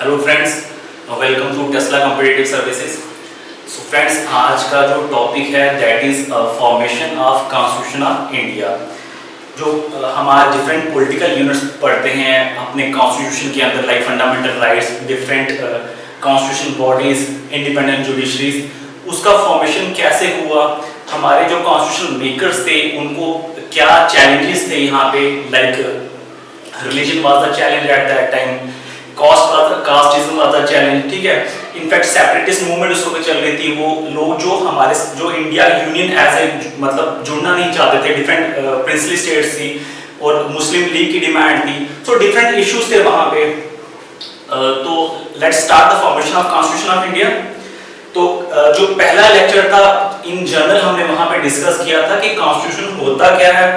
Hello friends, welcome to Tesla competitive services. So friends, आज का जो टॉपिक है that is formation of constitution of India. जो हमारे डिफरेंट पॉलिटिकल यूनिट्स पढ़ते हैं अपने कॉन्स्टिट्यूशन के अंदर, like fundamental rights, different constitution bodies, independent judiciaries, उसका फॉर्मेशन कैसे हुआ, हमारे जो कॉन्स्टिट्यूशन मेकर्स थे उनको क्या चैलेंजेस थे यहाँ पे, like religion was the challenge at that time, casteism was the challenge, ठीक है। इनफैक्ट सेपरेटिस्ट मूवमेंट उस वक्त चल रही थी, वो लोग जो इंडिया यूनियन एज ए मतलब जुड़ना नहीं चाहते थे, डिफरेंट प्रिंसली स्टेट्स थी और मुस्लिम लीग की डिमांड थी, सो डिफरेंट इश्यूज थे वहाँ पे। तो let's start the formation of constitution of India. तो जो पहला लेक्चर था इन जनरल हमने वहाँ पे डिस्कस किया था कि कॉन्स्टिट्यूशन होता क्या है,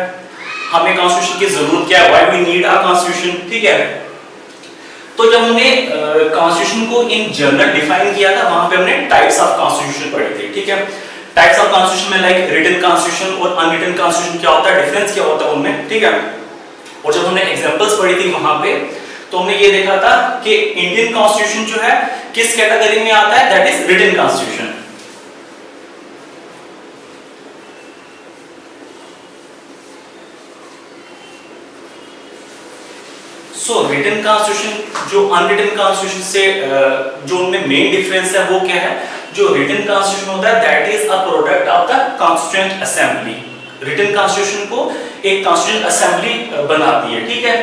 हमें कॉन्स्टिट्यूशन की जरूरत क्या है, why we need a constitution, ठीक है। तो जब हमने कॉन्स्टिट्यूशन को इन जनरल डिफाइन किया था, वहां पे हमने टाइप्स ऑफ कॉन्स्टिट्यूशन पढ़े थे, ठीक है। टाइप्स ऑफ कॉन्स्टिट्यूशन में लाइक रिटन कॉन्स्टिट्यूशन और अनरिटन कॉन्स्टिट्यूशन क्या होता है, डिफरेंस क्या होता है उनमें, ठीक है। और जब हमने एग्जांपल्स पढ़ी थी वहां पे, तो हमने ये देखा था कि इंडियन कॉन्स्टिट्यूशन जो है किस कैटेगरी में आता है, that is written constitution. So written constitution जो अनरिटन कॉन्स्टिट्यूशन से जो उनमें मेन डिफरेंस है वो क्या है, जो रिटन कॉन्स्टिट्यूशन होता है that is a product of the constituent assembly. Written constitution को एक कॉन्स्टिट्यूएंट असेंबली बनाती है, ठीक है।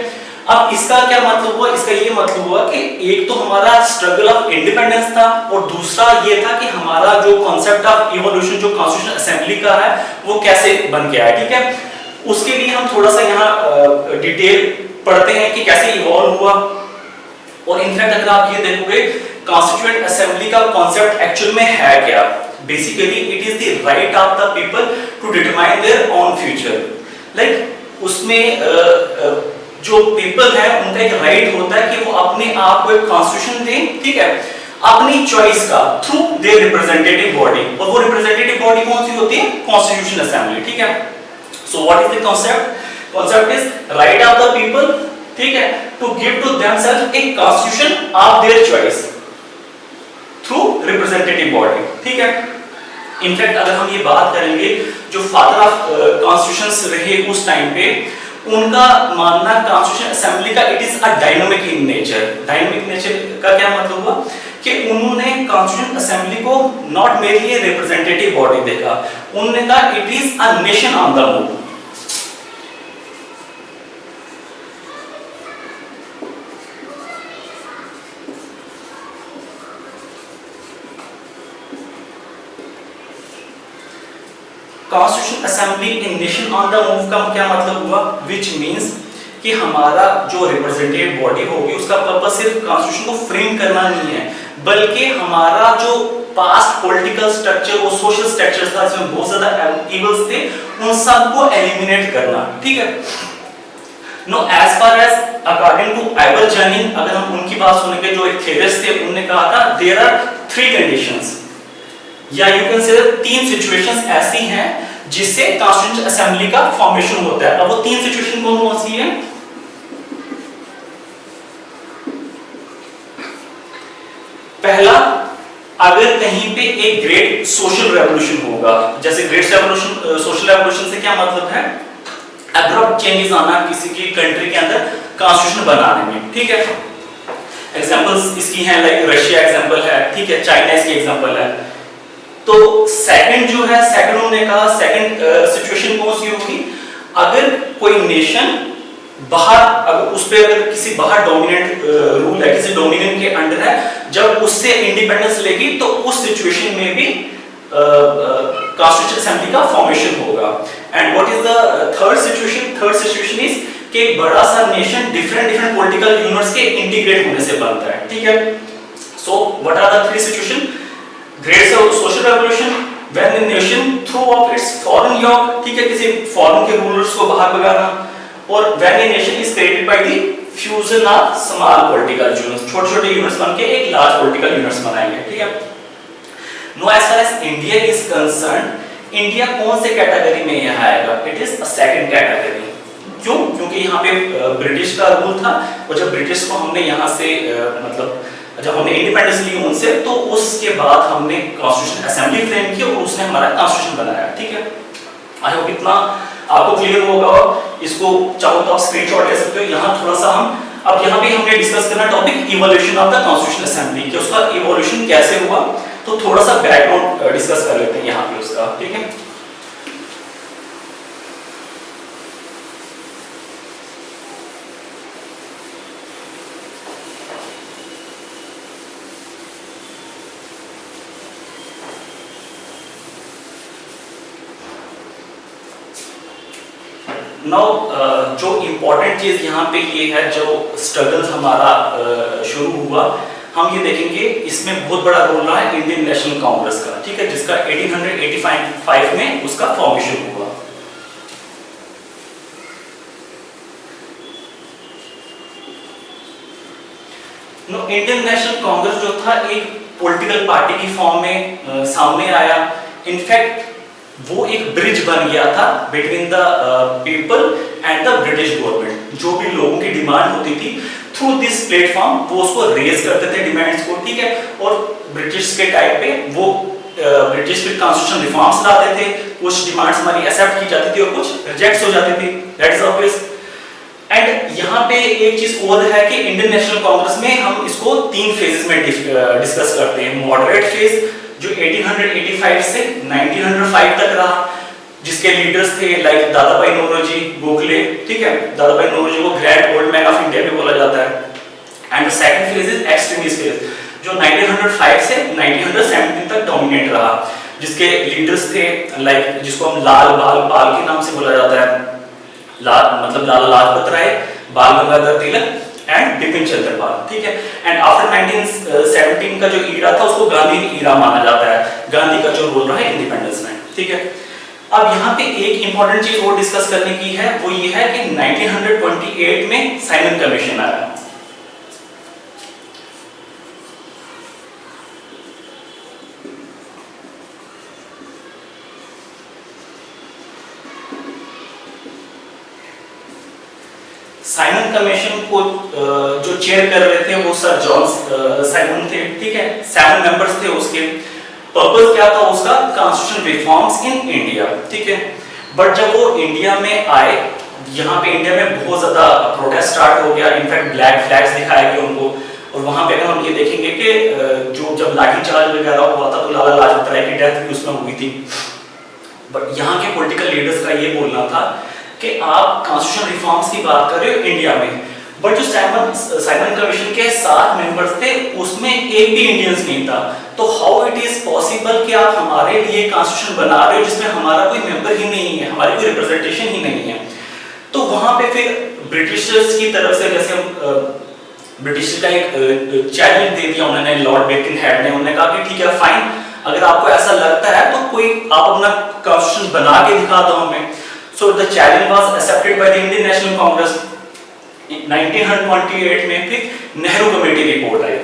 अब इसका क्या मतलब हुआ, इसका ये मतलब हुआ कि एक तो हमारा स्ट्रगल ऑफ इंडिपेंडेंस था और दूसरा ये था कि हमारा जो कॉन्सेप्ट ऑफ इवोल्यूशन जो कॉन्स्टिट्यूशन असेंबली का है वो कैसे बन के आया, ठीक है। उसके लिए हम थोड़ा सा यहाँ डिटेल पढ़ते हैं कि कैसे इवॉल्व हुआ। और इनफैक्ट अगर आप ये देखोगे कॉन्स्टिट्यूएंट असेंबली का कॉन्सेप्ट एक्चुअल में है क्या, basically it is the right of the people to determine their own future. Like उसमें जो पीपल है उनका एक राइट होता है कि वो अपने आप को एक कॉन्स्टिट्यूशन दें, ठीक है, अपनी चॉइस का थ्रू देयर रिप्रेजेंटेटिव बॉडी। और वो रिप्रेजेंटेटिव बॉडी कौन सी होती है, कॉन्स्टिट्यूशन असेंबली, ठीक है। So what is the concept, concept is right of the people, ठीक है, to give to themselves a constitution of their choice through representative body, ठीक है। इनफैक्ट अगर हम ये बात करेंगे जो फादर ऑफ कॉन्स्टिट्यूशंस रहे उस टाइम पे, उनका मानना कॉन्स्टिट्यूशन असेंबली का it is a dynamic in nature. Dynamic nature का क्या मतलब हुआ कि उन्होंने कॉन्स्टिट्यूशन असेंबली को नॉट मेरली रिप्रेजेंटेटिव बॉडी देखा, उन्होंने कहा it is a nation on the move. Constitution assembly in nation on the move का क्या मतलब हुआ, विच मींस कि हमारा जो रिप्रेजेंटेटिव बॉडी होगी उसका पर्पस सिर्फ कॉन्स्टिट्यूशन को फ्रेम करना नहीं है, बल्कि हमारा जो पास्ट पॉलिटिकल स्ट्रक्चर और सोशल स्ट्रक्चर था जिसमें बहुत ज्यादा इवल्स थे, उन सबको एलिमिनेट करना, ठीक है। No as far as according to Ivor Jennings, अगर हम उनकी बात सुनेंगे, जो एक थ्योरिस्ट थे, उन्होंने कहा था देयर आर 3 कंडीशंस, या यू कैन से 3 सिचुएशंस ऐसी हैं जिससे कॉन्स्टिट्यूएंट असेंबली का फॉर्मेशन होता है। अब वो 3 सिचुएशन कौन सी है, पहला, अगर कहीं पे एक ग्रेट सोशल रेवोल्यूशन होगा, जैसे ग्रेट रेवोल्यूशन, सोशल रेवोल्यूशन से क्या मतलब है, अब्रप्ट चेंजेस आना किसी की कंट्री के अंदर कॉन्स्टिट्यूशन बनाने में, ठीक है। एग्जांपल्स इसकी हैं, लाइक रशिया एग्जांपल है, ठीक है, चाइना इसकी एग्जांपल है। तो सेकंड जो है, सेकंड उन्होंने कहा, सेकंड सिचुएशन कौन सी होगी, अगर कोई नेशन बाहर, अगर उस पे अगर किसी बाहर डोमिनेंट रूल है, किसी डोमिनेंट के अंडर है, जब उससे इंडिपेंडेंस लेगी तो उस सिचुएशन में भी कॉन्स्टिट्यूशन असेंबली का फॉर्मेशन होगा। And what is the third situation, third situation is कि एक बड़ा सा नेशन डिफरेंट पॉलिटिकल यूनिट्स के इंटीग्रेट होने से बनता है, ठीक है। So what are the 3 situation, great social revolution when the nation through of its foreign yoke, ठीक है, किसी फॉरेन के रूलर्स को बाहर भगाना, और when the nation is created by the fusion of small political units, छोटे-छोटे यूनिट्स बनके एक लार्ज पॉलिटिकल यूनिट्स बनाएंगे, ठीक है। No as far as India is concern, India कौन से कैटेगरी में यहाँ आएगा, it is a second category. क्यों? क्योंकि यहाँ पे ब्रिटिश का रूल था, और जब ब्रिटिश को हमने यहाँ से मतलब जब हमने इंडिपेंडेंस ली उनसे, तो उसके बाद हमने कॉन्स्टिट्यूशन असेंबली फ्रेम की और उसने हमारा कॉन्स्टिट्यूशन बनाया। ठीक है, आई होप इतना आपको क्लियर होगा। इसको चाहो तो आप स्क्रीनशॉट ले सकते हो। यहाँ थोड़ा सा अब यहाँ पे हमने डिस्कस करना topic evolution of the constitution assembly, कि उसका इवोल्यूशन कैसे हुआ, तो थोड़ा सा बैकग्राउंड डिस्कस कर लेते हैं यहाँ पे उसका। ठीक है, नाउ जो इम्पोर्टेंट चीज यहाँ पे ये है, जो स्ट्रगल हमारा शुरू हुआ, हम ये देखेंगे इसमें बहुत बड़ा रोल रहा है इंडियन नेशनल कांग्रेस का। ठीक है, जिसका 1885 में उसका फॉर्मेशन हुआ। इंडियन नेशनल कांग्रेस जो था एक पॉलिटिकल पार्टी की फॉर्म में सामने आया। इनफैक्ट वो एक ब्रिज बन गया था between the people and the British government. जो भी लोगों की डिमांड होती थी, थ्रू दिस प्लेटफॉर्म वो उसको रेज करते थे डिमांड्स को। ठीक है, और ब्रिटिश के टाइम पे वो ब्रिटिश फिर कॉन्स्टिट्यूशन रिफॉर्म्स लाते थे, कुछ डिमांड्स हमारी एक्सेप्ट की जाती थी और कुछ रिजेक्ट हो जाती थी, दैट इज ऑब्वियस। एंड यहाँ पे एक चीज और है कि इंडियन नेशनल कांग्रेस में हम इसको 3 फेजेस में डिस्कस करते हैं। मॉडरेट फेज जो 1885 से 1905 तक रहा, जिसके लीडर्स थे लाइक दादा भाई नौरोजी, गोखले। ठीक है, दादा भाई नौरोजी को grand old man of India भी बोला जाता है। And second phase is extremist phase, जो 1905 से 1917 तक डोमिनेट रहा, जिसके लीडर्स थे लाइक जिसको हम लाल बाल के नाम से बोला जाता है। लाल मतलब लाला लाजपत राय, बाल गंगाधर तिलक एंड बिपिन चंद्र पाल। ठीक है, एंड आफ्टर 1917 का जो ईरा था उसको गांधी ईरा माना जाता है, गांधी का जो रोल रहा है इंडिपेंडेंस में। ठीक है, अब यहाँ पे एक इंपॉर्टेंट चीज और डिस्कस करने की है, वो ये है कि 1928 में साइमन कमीशन आया। साइमन कमीशन को जो चेयर कर रहे थे वो सर जॉन साइमन थे। ठीक है, 7 मेंबर्स थे। उसके पर्पस क्या था उसका, कॉन्स्टिट्यूशन रिफॉर्म्स इन इंडिया। ठीक है, बट जब वो इंडिया में आए, यहाँ पे इंडिया में बहुत ज्यादा प्रोटेस्ट स्टार्ट हो गया। इनफैक्ट ब्लैक फ्लैग्स दिखाए गए उनको। और वहां पे अगर हम ये देखेंगे कि जो जब लाठीचार्ज वगैरह हुआ था तो लाला लाजपत राय की डेथ भी उसमें हुई थी। बट यहाँ के पॉलिटिकल लीडर्स का ये बोलना था कि आप कॉन्स्टिट्यूशन रिफॉर्म्स की बात कर रहे हो इंडिया में, बट जो साइमन कमीशन के 7 मेंबर्स थे उसमें एक भी इंडियंस नहीं था। तो हाउ इट इज पॉसिबल कि आप हमारे लिए कॉन्स्टिट्यूशन बना रहे हो जिसमें हमारा कोई मेंबर ही नहीं है, हमारी कोई रिप्रेजेंटेशन ही नहीं है। तो वहां पे फिर ब्रिटिशर्स की तरफ से, जैसे ब्रिटिश का एक चैलेंज दे दिया उन्होंने, लॉर्ड बेकिंगहेड ने। उन्होंने कहा कि ठीक है फाइन, अगर आपको ऐसा लगता है तो कोई आप अपना कॉन्स्टिट्यूशन बना के दिखा दो हमें। So the challenge was accepted by the Indian National Congress. 1928 में फिर नेहरू कमेटी रिपोर्ट आई।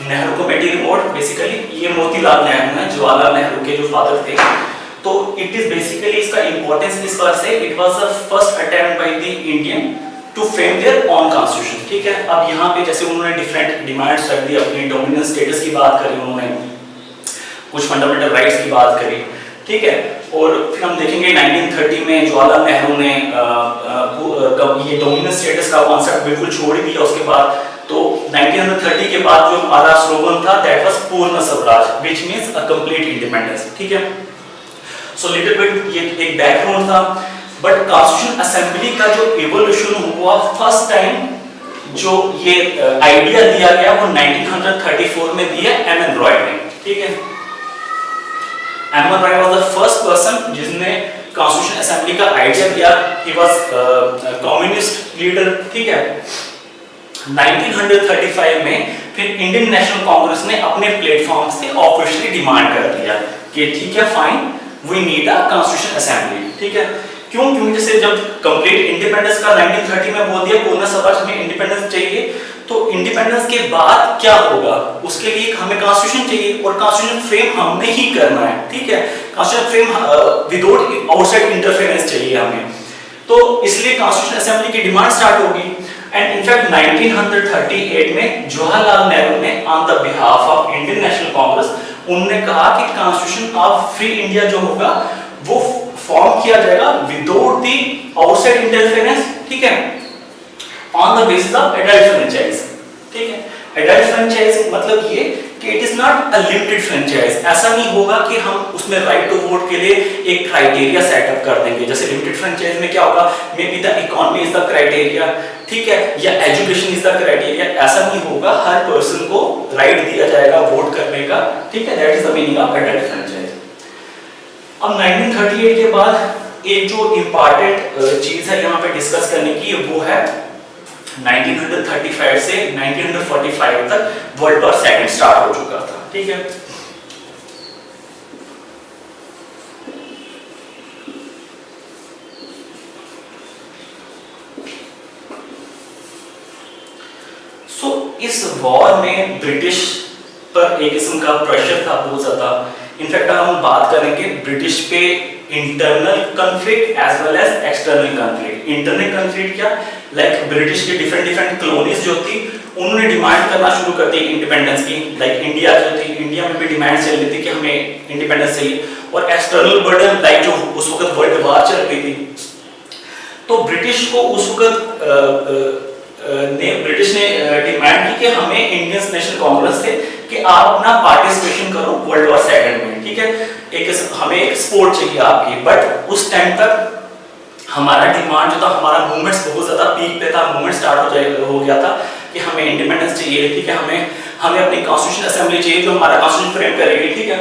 नेहरू कमेटी रिपोर्ट बेसिकली ये मोतीलाल नेहरू हैं, जवाहरलाल नेहरू के जो फादर थे। तो इट इज बेसिकली, इसका इंपॉर्टेंस इस पर से, it was the first attempt by the Indian to frame their own constitution. ठीक है, अब यहाँ पे जैसे उन्होंने डिफरेंट डिमांड्स रख दी, अपनी डोमिनेंस स्टेटस की बात करी उन्होंने, कुछ फंडामेंटल राइट्स की बात करी। ठीक है, और फिर हम देखेंगे 1930 में जवाहरलाल नेहरू ने ये डोमिनेंस स्टेटस का कॉन्सेप्ट बिल्कुल छोड़ ही दिया। उसके बाद तो 1930 के बाद जो हमारा स्लोगन था दैट वाज पूर्ण Swaraj, which means a complete independence. ठीक है, सो लिटिल बिट ये एक बैकग्राउंड था। बट कॉन्स्टिट्यूशन असेंबली का जो इवोल्यूशन हुआ, फर्स्ट टाइम जो ये आइडिया दिया गया वो 1934 में दिया एमएन रॉय ने। ठीक है, M N Roy was the first person जिसने कॉन्स्टिट्यूशन असेंबली का आइडिया दिया। He was communist leader. ठीक है, 1935 में फिर इंडियन नेशनल कांग्रेस ने अपने प्लेटफॉर्म से ऑफिशियली डिमांड कर दिया कि ठीक है fine, we need a constitution assembly. ठीक है, क्यों? क्योंकि जैसे जब कंप्लीट इंडिपेंडेंस का 1930 में बोल दिया पूर्ण स्वराज, हमें इंडिपेंडेंस चाहिए, तो इंडिपेंडेंस के बाद क्या होगा, उसके लिए हमें कॉन्स्टिट्यूशन चाहिए और कॉन्स्टिट्यूशन फ्रेम हमने ही करना है, ठीक है। Constitution frame without outside interference चाहिए हमें, तो इसलिए कॉन्स्टिट्यूशन असेंबली की डिमांड स्टार्ट होगी। एंड इनफैक्ट 1938 में जवाहरलाल नेहरू ने on the behalf of Indian national Congress उन्होंने कहा कि कॉन्स्टिट्यूशन ऑफ फ्री इंडिया जो होगा वो फॉर्म किया जाएगा विदाउट द आउटसाइड इंटरफेरेंस, ठीक है, on the basis of adult franchise, ठीक है। एडल्ट फ्रेंचाइज मतलब ये कि it is not a limited franchise, ऐसा नहीं होगा कि हम उसमें राइट टू वोट के लिए एक क्राइटेरिया सेटअप कर देंगे, जैसे लिमिटेड फ्रेंचाइज में क्या होगा, may be the economy is the criteria, ठीक है, या एजुकेशन इज द क्राइटेरिया, ऐसा नहीं होगा, हर पर्सन को राइट दिया जाएगा वोट करने का, ठीक है, that is the meaning of adult franchise. अब 1938 के बाद एक जो इंपॉर्टेंट चीज है यहाँ पे डिस्कस करने की वो है 1935 से 1945 तक वर्ल्ड वॉर सेकंड स्टार्ट हो चुका था, ठीक है। इस वॉर में ब्रिटिश पर एक किस्म का प्रेशर था बहुत ज्यादा। इनफैक्ट हम बात करेंगे ब्रिटिश पे internal conflict as well as external conflict. Internal conflict क्या, लाइक ब्रिटिश के डिफरेंट कॉलोनीज जो थी उन्होंने डिमांड करना शुरू कर दी इंडिपेंडेंस की, लाइक इंडिया जो थी, इंडिया में भी डिमांड चल रही थी कि हमें इंडिपेंडेंस चाहिए। और एक्सटर्नल बर्डन लाइक जो उस वक्त वर्ल्ड वॉर चल रही थी, तो ब्रिटिश को उस वक्त ब्रिटिश ने डिमांड की कि हमें इंडियन नेशनल कांग्रेस से कि आप अपना पार्टिसिपेशन करो वर्ल्ड वॉर सेकंड में, ठीक है, हमें एक सपोर्ट चाहिए आपकी। बट उस टाइम तक हमारा डिमांड जो था, हमारा मूवमेंट्स बहुत ज्यादा पीक पे था, मूवमेंट स्टार्ट हो गया था कि हमें इंडिपेंडेंस चाहिए, ठीक है, हमें अपनी कॉन्स्टिट्यूशन असेंबली चाहिए जो हमारा कॉन्स्टिट्यूशन फ्रेम करेगी, ठीक है।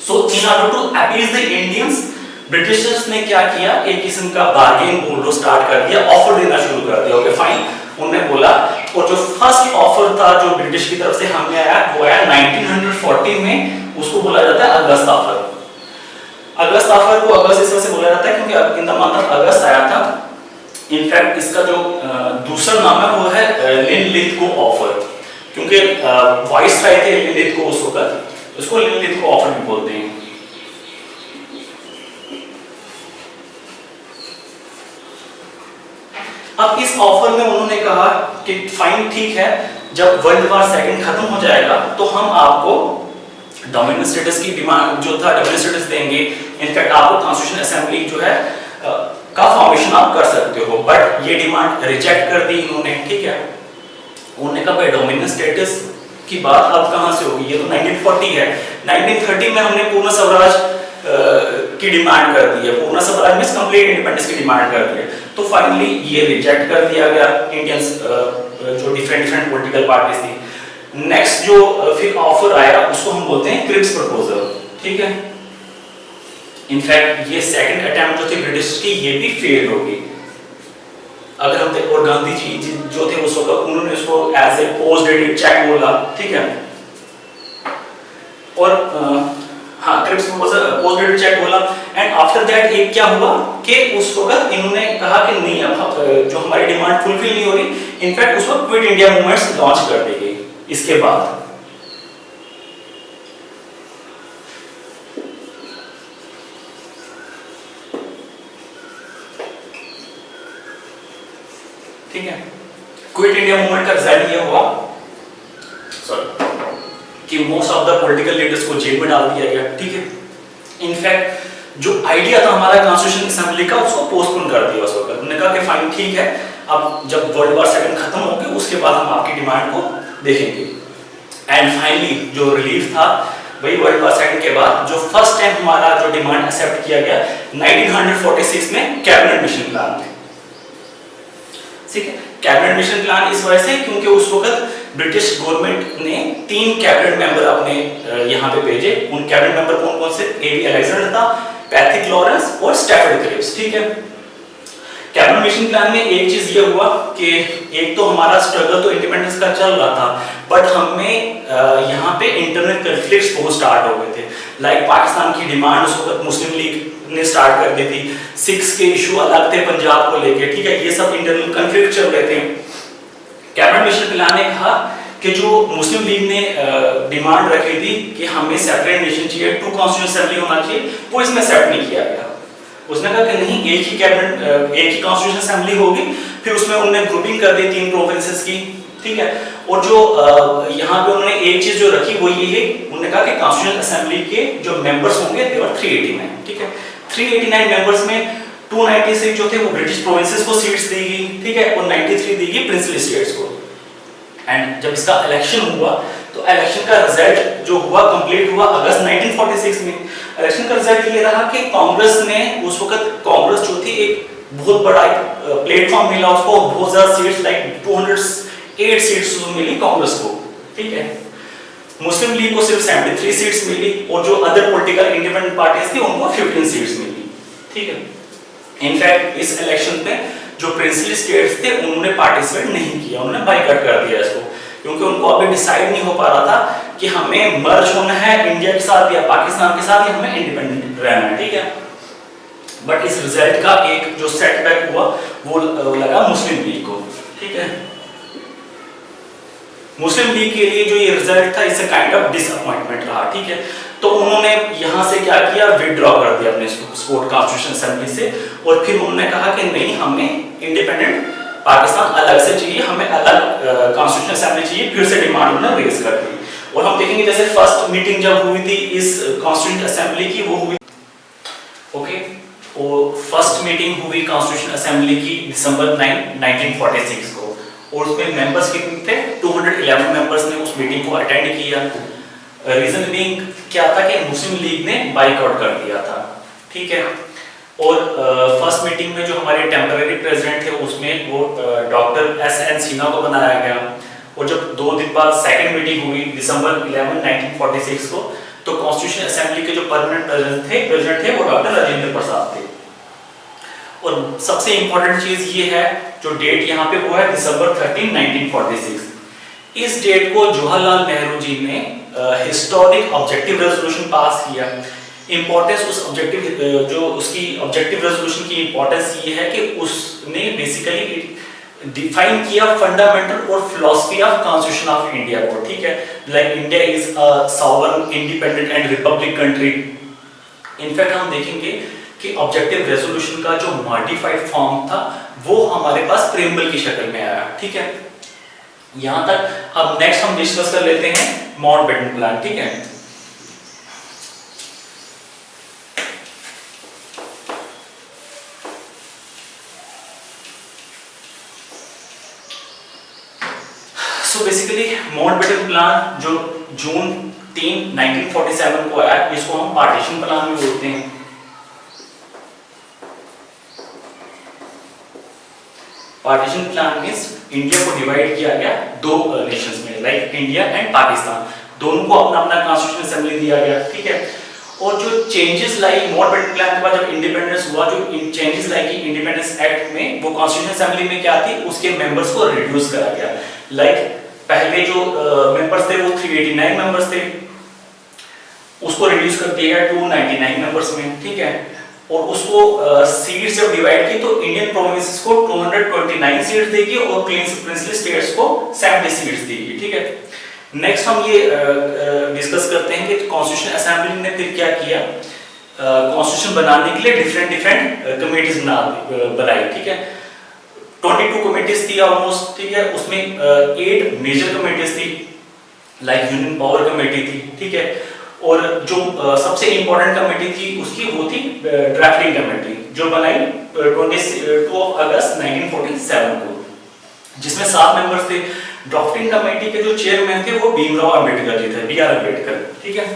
So in order to appease the Indians, Britishers ने क्या किया, एक किस्म का बार्गेन बोल लो स्टार्ट कर दिया, ऑफर देना शुरू कर दिया। ओके फाइन, उन्होंने बोला, और जो फर्स्ट ऑफर था जो ब्रिटिश की तरफ से हमें आया वो आया 1940 में, उसको बोला जाता है अगस्त ऑफर। अगस्त ऑफर को अगस्त इस वजह से बोला जाता है क्योंकि इन द मंथ ऑफ अगस्त आया था। इनफैक्ट इसका जो दूसरा नाम है वो है लिन-लिथगो ऑफर, क्योंकि वाइस राय थे लिन-लिथगो उस वक्त, उसको लिन-लिथगो ऑफर भी बोलते हैं। अब इस ऑफर में उन्होंने कहा कि फाइन ठीक है, जब वर्ल्ड वॉर सेकंड खत्म हो जाएगा तो हम आपको डोमिनियन स्टेटस की डिमांड जो था डोमिनियन स्टेटस देंगे। इनफैक्ट आपको कॉन्स्टिट्यूशन असेंबली जो है का फॉर्मेशन आप कर सकते हो। बट ये डिमांड रिजेक्ट कर दी इन्होंने, ठीक है। उन्होंने कहा भाई डोमिनियन स्टेटस की बात अब कहां से होगी, ये तो 1940 है, 1930 में हमने पूर्ण स्वराज की डिमांड कर दी है, पूर्ण स्वराज मींस कंप्लीट इंडिपेंडेंस की डिमांड कर दी है। तो फाइनली ये रिजेक्ट कर दिया गया इंडियंस जो डिफरेंट पॉलिटिकल पार्टीज थी। नेक्स्ट जो फिर ऑफर आया उसको हम बोलते हैं क्रिप्स प्रपोजल, ठीक है। इनफैक्ट ये सेकंड अटेम्प्ट जो थी ब्रिटिश की ये भी फेल हो गई। अगर हम देखो, और गांधी जी जो थे उस वक्त उन्होंने उसको as a post dated cheque बोला, ठीक है। और हाँ, Cripps proposal post dated cheque बोला। एंड आफ्टर दैट एक क्या हुआ कि उस वक्त इन्होंने कहा कि नहीं, अब जो हमारी डिमांड फुलफिल नहीं हो रही। इनफैक्ट उस वक्त क्विट इंडिया मूवमेंट्स लॉन्च कर दी गई इसके बाद। ठीक है, क्विट इंडिया मूवमेंट का रिजल्ट ये हुआ कि most of the political leaders को जेल में डाल दिया गया, ठीक है। इनफैक्ट जो आइडिया था हमारा कॉन्स्टिट्यूशन असेंबली का उसको पोस्टपोन कर दिया उस वक्त। उन्होंने कहा कि फाइन ठीक है, अब जब वर्ल्ड वॉर सेकंड खत्म हो गया उसके बाद हम आपकी डिमांड को देखेंगे। एंड फाइनली जो रिलीफ था वही वर्ल्ड वॉर सेकंड के बाद जो फर्स्ट टाइम हमारा जो डिमांड एक्सेप्ट किया गया 1946 में कैबिनेट मिशन प्लान में, ठीक है। कैबिनेट मिशन प्लान इस वजह से क्योंकि उस वक्त ब्रिटिश गवर्नमेंट ने 3 कैबिनेट मेंबर अपने यहाँ पे भेजे। उन कैबिनेट मेंबर कौन कौन से, एबी अलेक्जेंडर था, पैट्रिक लॉरेंस और स्टैफर्ड क्रिप्स, ठीक है। कैबिनेट मिशन प्लान में एक चीज ये हुआ कि एक तो हमारा स्ट्रगल तो इंडिपेंडेंस का चल रहा था, बट हमें यहाँ पे इंटरनल कॉन्फ्लिक्ट्स बहुत स्टार्ट हो गए थे। लाइक पाकिस्तान की डिमांड उस वक्त मुस्लिम लीग ने स्टार्ट कर दी थी, सिख्स के इशू अलग थे पंजाब को लेके, ठीक है। ये सब इंटरनल कॉन्फ्लिक्ट चल रहे थे। कैबिनेट मिशन प्लान ने कहा कि जो मुस्लिम लीग ने डिमांड रखी थी कि हमें सेपरेट नेशन चाहिए, 2 कॉन्स्टिट्यूएंट असेंबली होना चाहिए, वो इसमें एक्सेप्ट नहीं किया गया। उसने कहा कि नहीं, एक ही कैबिनेट एक ही कॉन्स्टिट्यूएंट असेंबली होगी। फिर उसमें उन्होंने ग्रुपिंग कर दी 3 प्रोविंसेस की, ठीक है। और जो यहाँ पे उन्होंने एक चीज जो रखी वो ये है, उन्होंने कहा कि कॉन्स्टिट्यूएंट असेंबली के जो मेंबर्स होंगे दे वर 389, ठीक है। 389 मेंबर्स में 296 जो थे वो ब्रिटिश प्रोविंसेस को सीट्स दी गई, ठीक है, और 93 दी गई प्रिंसली स्टेट्स को। एंड जब इसका इलेक्शन हुआ तो इलेक्शन का रिजल्ट जो हुआ कंप्लीट हुआ अगस्त 1946 में। इलेक्शन का रिजल्ट ये रहा कि कांग्रेस ने उस वक्त, कांग्रेस जो थी एक बहुत बड़ा प्लेटफॉर्म मिला उसको, बहुत ज्यादा सीट्स लाइक 208 सीट्स मिली कांग्रेस को, ठीक है। मुस्लिम लीग को सिर्फ 73 सीट्स मिली और जो अदर पॉलिटिकल इंडिपेंडेंट पार्टीज थी उनको 15 सीट्स मिली, ठीक है। इनफैक्ट इस इलेक्शन में जो प्रिंसली स्टेट्स थे उन्होंने पार्टिसिपेट नहीं किया, उन्होंने बाइकआउट कर दिया इसको, क्योंकि उनको अभी डिसाइड नहीं हो पा रहा था कि हमें मर्ज होना है इंडिया के साथ या पाकिस्तान के साथ या हमें इंडिपेंडेंट रहना है, ठीक है। बट इस रिजल्ट का एक जो सेटबैक हुआ वो लगा मुस्लिम लीग को, ठीक है। मुस्लिम लीग के लिए जो ये रिजल्ट था इससे काइंड ऑफ डिसअपॉइंटमेंट रहा, ठीक है। तो उन्होंने यहाँ से क्या किया, विड्रॉ कर दिया अपने सपोर्ट कॉन्स्टिट्यूशन असेंबली से, और फिर उन्होंने कहा कि नहीं, हमें इंडिपेंडेंट पाकिस्तान अलग से चाहिए, हमें अलग कॉन्स्टिट्यूशन असेंबली चाहिए। फिर से डिमांड उन्होंने रेज कर दी। और हम देखेंगे जैसे फर्स्ट मीटिंग जब हुई थी इस कॉन्स्टिट्यूशन असेंबली की, वो हुई ओके, और फर्स्ट मीटिंग हुई कॉन्स्टिट्यूशन असेंबली की दिसंबर 9, 1946 को, और उसमें मेंबर्स कितने थे, 211 मेंबर्स ने उस मीटिंग को अटेंड किया। रीजन बीइंग क्या था कि मुस्लिम लीग ने बाइकआउट कर दिया था, ठीक है। और फर्स्ट मीटिंग में जो हमारे टेम्पररी प्रेसिडेंट थे उसमें वो डॉक्टर एस.एन. सिन्हा को बनाया गया। और जब 2 दिन बाद सेकंड मीटिंग हुई दिसंबर 11, 1946 को, तो कॉन्स्टिट्यूशन असेंबली के जो परमानेंट प्रेसिडेंट थे वो डॉक्टर राजेंद्र प्रसाद थे। और सबसे इंपॉर्टेंट चीज ये है, जो डेट यहाँ पे वो है दिसंबर 13, 1946। इस डेट को जवाहरलाल नेहरू जी ने हिस्टोरिक ऑब्जेक्टिव रेजोल्यूशन पास किया। इंपॉर्टेंस उस ऑब्जेक्टिव जो उसकी ऑब्जेक्टिव रेजोल्यूशन की इंपॉर्टेंस ये है कि उसने बेसिकली डिफाइन किया फंडामेंटल और philosophy of constitution of India को, ठीक है। Like India is a sovereign independent and Republic country. In fact हम देखेंगे कि ऑब्जेक्टिव रेजोल्यूशन का जो मॉडिफाइड फॉर्म था वो हमारे पास प्रेम्बल की शक्ल में आया, ठीक है। यहां तक अब नेक्स्ट हम डिस्कस कर लेते हैं माउंटबेटन प्लान, ठीक है। सो बेसिकली माउंटबेटन प्लान जो जून 3, 1947 को आया, इसको हम पार्टीशन प्लान भी बोलते हैं। पार्टीशन प्लान मींस इंडिया को डिवाइड किया गया 2 नेशंस में, लाइक इंडिया एंड पाकिस्तान, दोनों को अपना अपना कॉन्स्टिट्यूशन असेंबली दिया गया, ठीक है। और जो चेंजेस लाई माउंटबेटन प्लान के बाद जब इंडिपेंडेंस हुआ, जो चेंजेस लाई इंडिपेंडेंस एक्ट में, वो कॉन्स्टिट्यूशन असेंबली में क्या थी, उसके मेंबर्स को रिड्यूस करा गया। लाइक पहले जो मेंबर्स थे वो 389 मेंबर्स थे, उसको रिड्यूस कर दिया गया 299 मेंबर्स में, ठीक है। और उसको सीट्स जब डिवाइड की तो इंडियन प्रोविंसेस को 229 सीट्स देगी और प्रिंसली स्टेट्स को 70 सीट्स देगी, ठीक है। नेक्स्ट हम ये डिस्कस करते हैं कि कॉन्स्टिट्यूशन असेंबली ने फिर क्या किया, कॉन्स्टिट्यूशन बनाने के लिए डिफरेंट कमेटीज बनाई, ठीक है। 22 कमेटीज थी ऑलमोस्ट, ठीक है। उसमें 8 मेजर कमेटीज थी, लाइक यूनियन पावर कमेटी थी, ठीक है। और जो सबसे इंपॉर्टेंट कमेटी थी उसकी वो थी ड्राफ्टिंग कमेटी, जो बनाई 22 अगस्त 1947 को, जिसमें 7 मेंबर्स थे। ड्राफ्टिंग कमेटी के जो चेयरमैन थे वो भीमराव अंबेडकर जी थे, B.R. अम्बेडकर, ठीक है।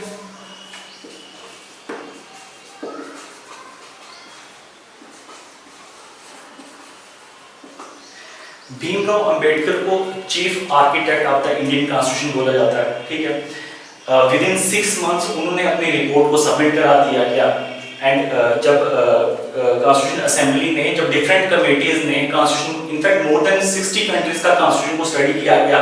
भीमराव अंबेडकर को chief architect of the Indian constitution बोला जाता है, ठीक है। विदिन 6 मंथ्स उन्होंने अपनी रिपोर्ट को सबमिट करा दिया गया। एंड जब कॉन्स्टिट्यूशन असेंबली ने, जब डिफरेंट कमेटीज ने constitution, in fact more than 60 countries का कॉन्स्टिट्यूशन को स्टडी किया गया,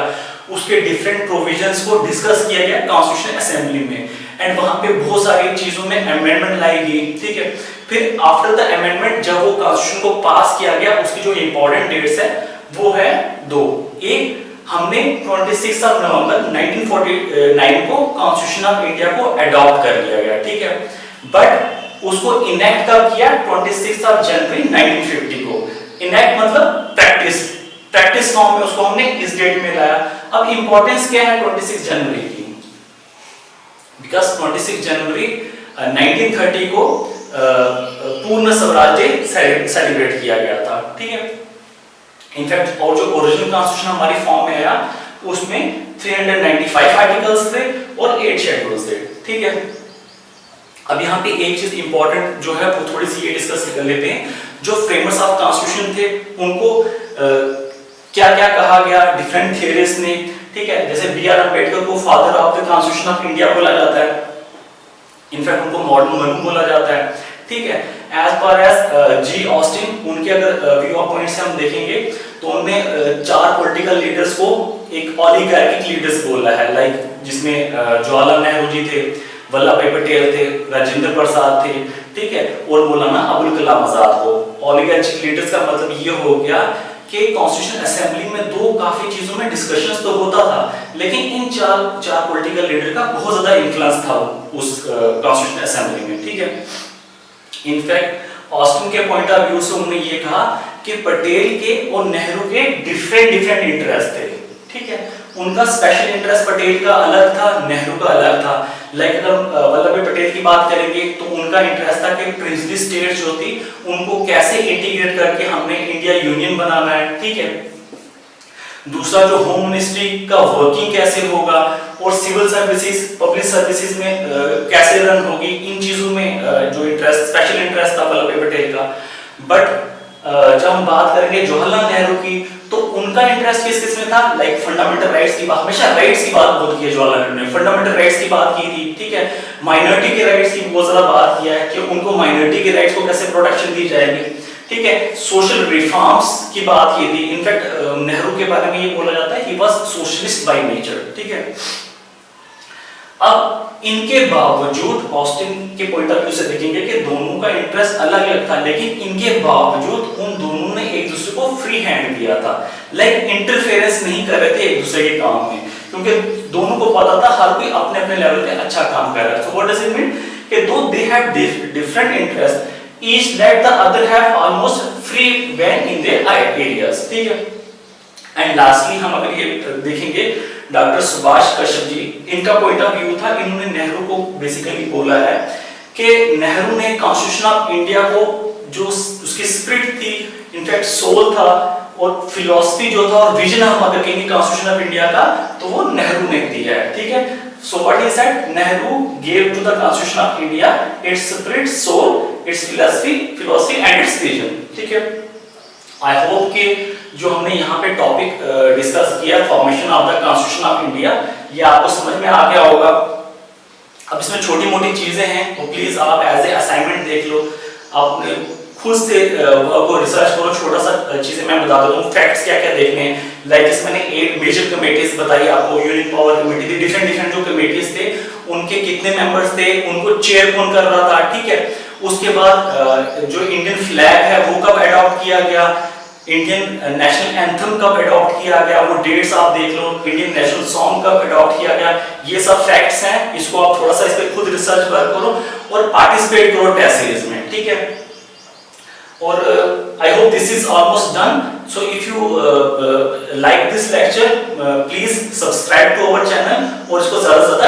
उसके डिफरेंट प्रोविजंस को डिस्कस किया गया कॉन्स्टिट्यूशन असेंबली में। एंड वहां पे बहुत सारी चीजों में अमेंडमेंट लाई गई, ठीक है। फिर आफ्टर द अमेंडमेंट जब वो कॉन्स्टिट्यूशन को पास किया गया, उसकी जो इंपॉर्टेंट डेट्स है वो है 2। एक हमने 26 नवंबर 1949 को कॉन्स्टिट्यूशन ऑफ इंडिया को अडॉप्ट कर लिया गया, ठीक है। बट उसको इनेक्ट कब किया? 26 जनवरी 1950 को। इनेक्ट मतलब प्रैक्टिस फॉर्म में उसको हमने इस डेट में लाया। अब इंपॉर्टेंस क्या है 26 जनवरी की? बिकॉज 26 जनवरी 1930 को पूर्ण स्वराज्य सेलिब्रेट किया गया था, ठीक है। इनफैक्ट और जो ओरिजिनल कॉन्स्टिट्यूशन हमारी फॉर्म में आया उसमें 395 आर्टिकल्स थे और 8 शेड्यूल्स थे, ठीक है। अब यहाँ पे एक चीज इंपॉर्टेंट जो है वो थोड़ी सी ये डिस्कस कर लेते हैं। जो फ्रेमर्स ऑफ कॉन्स्टिट्यूशन थे उनको क्या क्या कहा गया डिफरेंट थियरीज ने, ठीक है। जैसे बी.आर. अम्बेडकर को father of the constitution of India बोला जाता है, इनफैक्ट उनको मॉडर्न मनु बोला जाता है, ठीक है। एज फार एज जी ऑस्टिन, उनके अगर व्यू ऑफ पॉइंट से हम देखेंगे तो उन्होंने 4 पॉलिटिकल लीडर्स को एक ओलिगार्किक लीडर्स बोला है, लाइक जिसमें जवाहरलाल नेहरू जी थे, वल्लभ भाई पटेल थे, राजेंद्र प्रसाद थे, ठीक है, और मौलाना अबुल कलाम आजाद को। ओलिगार्किक लीडर्स का मतलब ये हो गया कि कॉन्स्टिट्यूशन असेंबली में दो काफी चीजों में डिस्कशंस तो होता था, लेकिन इन चार पॉलिटिकल लीडर का बहुत ज्यादा इन्फ्लुएंस था उस कॉन्स्टिट्यूशन असेंबली में, ठीक है। इनफैक्ट ऑस्टिन के पॉइंट ऑफ व्यू से उन्होंने ये कहा कि पटेल के और नेहरू के डिफरेंट इंटरेस्ट थे, ठीक है। उनका स्पेशल इंटरेस्ट पटेल का अलग था, नेहरू का अलग था। लाइक अगर वल्लभ भाई पटेल की बात करेंगे तो उनका इंटरेस्ट था कि प्रिंसली स्टेट्स जो थी उनको कैसे इंटीग्रेट करके हमने इंडिया यूनियन बनाना है, ठीक है। दूसरा जो होम मिनिस्ट्री का वर्किंग कैसे होगा और सिविल सर्विसेज पब्लिक सर्विसेज में कैसे रन होगी, इन चीजों में जो इंटरेस्ट स्पेशल इंटरेस्ट था वल्लभ भाई पटेल का। बट जब हम बात करेंगे जवाहरलाल नेहरू की तो उनका इंटरेस्ट किस में था? लाइक फंडामेंटल राइट्स की बात, हमेशा राइट्स की बात बहुत की है जवाहरलाल नेहरू ने, फंडामेंटल राइट्स की बात की थी, ठीक है। माइनॉरिटी के राइट्स की बहुत ज्यादा बात किया है कि उनको माइनॉरिटी के राइट्स को कैसे प्रोटेक्शन दी जाएगी, ठीक है। सोशल रिफॉर्म्स की बात की थी। इनफैक्ट नेहरू के बारे में ये बोला जाता है he was socialist by nature, ठीक है। अब इनके बावजूद ऑस्टिन के पॉइंट ऑफ व्यू से देखेंगे कि दोनों का इंटरेस्ट अलग अलग था, लेकिन इनके बावजूद उन दोनों ने एक दूसरे को फ्री हैंड दिया था, लाइक इंटरफेरेंस नहीं कर रहे थे एक दूसरे के काम में, क्योंकि दोनों को पता था हर कोई अपने अपने लेवल पे अच्छा काम कर रहा है। So what does it mean कि दो they have different interest, each let the other have almost free when in their areas, ठीक है। एंड लास्टली हम अगर ये देखेंगे डॉक्टर सुभाष कश्यप जी, इनका पॉइंट ऑफ व्यू था, इन्होंने नेहरू को बेसिकली बोला है कि नेहरू ने कॉन्स्टिट्यूशन ऑफ इंडिया को जो उसकी स्पिरिट थी, इनफैक्ट सोल था और फिलॉसफी जो था और विजन हम अगर कहेंगे कॉन्स्टिट्यूशन ऑफ इंडिया का तो वो नेहरू ने दिया है, ठीक है। So what he said, Nehru gave to the constitution of India its spirit, soul, its philosophy and its vision, ठीक है। आई होप कि जो हमने यहाँ पे टॉपिक डिस्कस किया formation of the constitution of India, ये आपको समझ में आ गया होगा। अब इसमें छोटी मोटी चीजें हैं तो प्लीज आप एज ए असाइनमेंट देख लो, अपने खुद से को रिसर्च करो। छोटा सा चीजें मैं बता देता हूँ, फैक्ट्स क्या क्या देखने हैं। लाइक इस मैंने 8 मेजर कमेटीज बताई आपको, यूनिक पावर कमेटी थी, डिफरेंट जो कमेटीज थे उनके कितने मेंबर्स थे, उनको चेयर कौन कर रहा था, ठीक है। उसके बाद जो इंडियन फ्लैग है वो कब अडॉप्ट किया गया, इंडियन नेशनल एंथम कब अडॉप्ट किया गया, वो डेट्स आप देख लो, इंडियन नेशनल सॉन्ग कब अडॉप्ट किया गया, ये सब फैक्ट्स हैं। इसको आप थोड़ा सा इस पे खुद रिसर्च वर्क करो और पार्टिसिपेट करो टेस्ट सीरीज में, ठीक है। और I hope this is almost done. So if you like this lecture please subscribe to our channel और इसको ज्यादा से ज्यादा